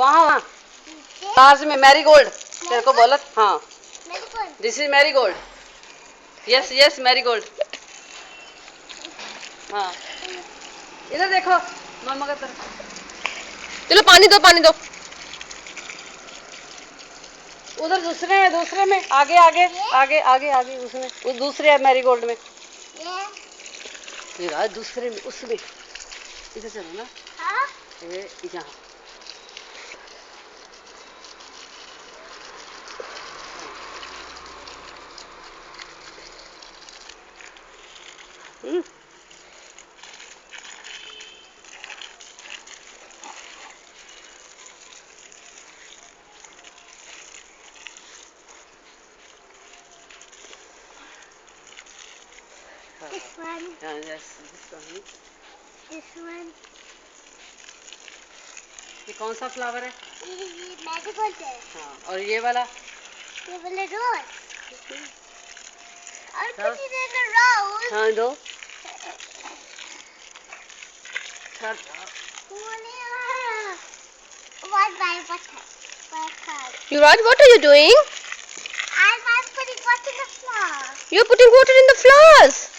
वहाँ वहाँ फ्लावर्स में मैरीगोल्ड तेरे को बोला हाँ this is marigold yes yes marigold हाँ इधर देखो मामा का तरफ चलो पानी दो उधर दूसरे में आगे आगे आगे आगे आगे उसमें उस दूसरे मैरीगोल्ड में ये रहा दूसरे में उसमें इधर चलो ना ये यहाँ This one. yes, this one. This one. ये कौन सा फ्लावर है? ये मैरीगोल्ड है। हाँ और ये वाला रोज। और put it in a rose. हाँ दो Yuvraj, what are you doing? I'm putting water in the flower. You're putting water in the flowers.